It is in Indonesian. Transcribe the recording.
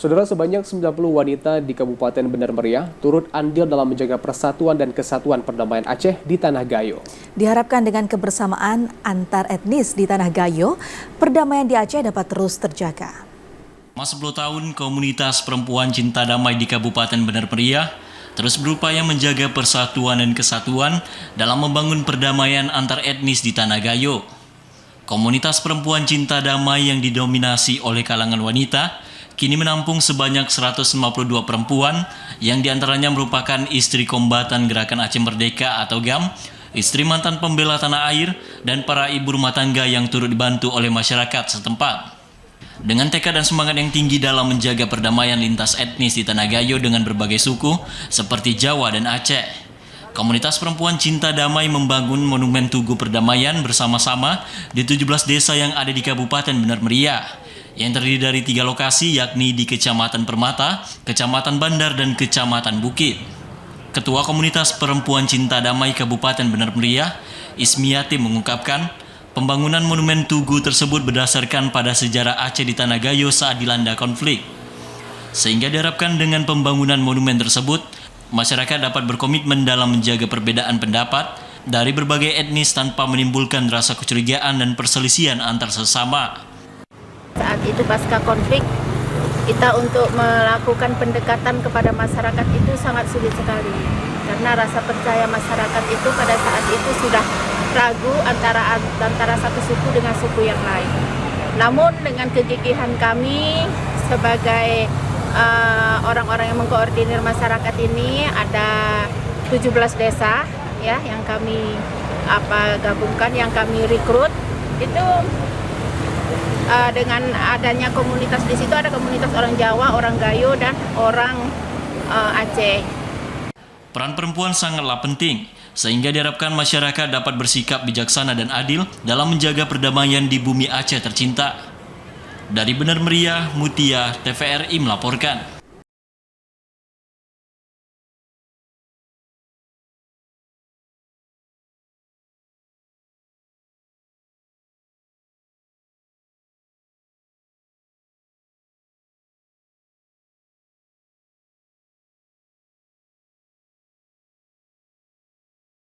Saudara, sebanyak 90 wanita di Kabupaten Benar Meriah turut andil dalam menjaga persatuan dan kesatuan perdamaian Aceh di Tanah Gayo. Diharapkan dengan kebersamaan antar etnis di Tanah Gayo, perdamaian di Aceh dapat terus terjaga. Selama 10 tahun, komunitas perempuan cinta damai di Kabupaten Benar Meriah terus berupaya menjaga persatuan dan kesatuan dalam membangun perdamaian antar etnis di Tanah Gayo. Komunitas perempuan cinta damai yang didominasi oleh kalangan wanita kini menampung sebanyak 152 perempuan yang diantaranya merupakan istri kombatan Gerakan Aceh Merdeka atau GAM, istri mantan pembela tanah air, dan para ibu rumah tangga yang turut dibantu oleh masyarakat setempat. Dengan tekad dan semangat yang tinggi dalam menjaga perdamaian lintas etnis di Tanah Gayo dengan berbagai suku seperti Jawa dan Aceh, komunitas perempuan cinta damai membangun monumen Tugu Perdamaian bersama-sama di 17 desa yang ada di Kabupaten Benar Meriah, yang terdiri dari 3 lokasi yakni di Kecamatan Permata, Kecamatan Bandar, dan Kecamatan Bukit. Ketua Komunitas Perempuan Cinta Damai Kabupaten Benar Meriah, Ismiati, mengungkapkan pembangunan monumen Tugu tersebut berdasarkan pada sejarah Aceh di Tanah Gayo saat dilanda konflik. Sehingga diharapkan dengan pembangunan monumen tersebut, masyarakat dapat berkomitmen dalam menjaga perbedaan pendapat dari berbagai etnis tanpa menimbulkan rasa kecurigaan dan perselisihan antar sesama. Saat itu pasca konflik, kita untuk melakukan pendekatan kepada masyarakat itu sangat sulit sekali. Karena rasa percaya masyarakat itu pada saat itu sudah ragu antara satu suku dengan suku yang lain. Namun dengan kegigihan kami sebagai orang-orang yang mengkoordinir masyarakat ini, ada 17 desa ya yang kami gabungkan, yang kami rekrut itu. Dengan adanya komunitas di situ, ada komunitas orang Jawa, orang Gayo, dan orang Aceh. Peran perempuan sangatlah penting, sehingga diharapkan masyarakat dapat bersikap bijaksana dan adil dalam menjaga perdamaian di bumi Aceh tercinta. Dari Benar Meriah, Mutia, TVRI melaporkan.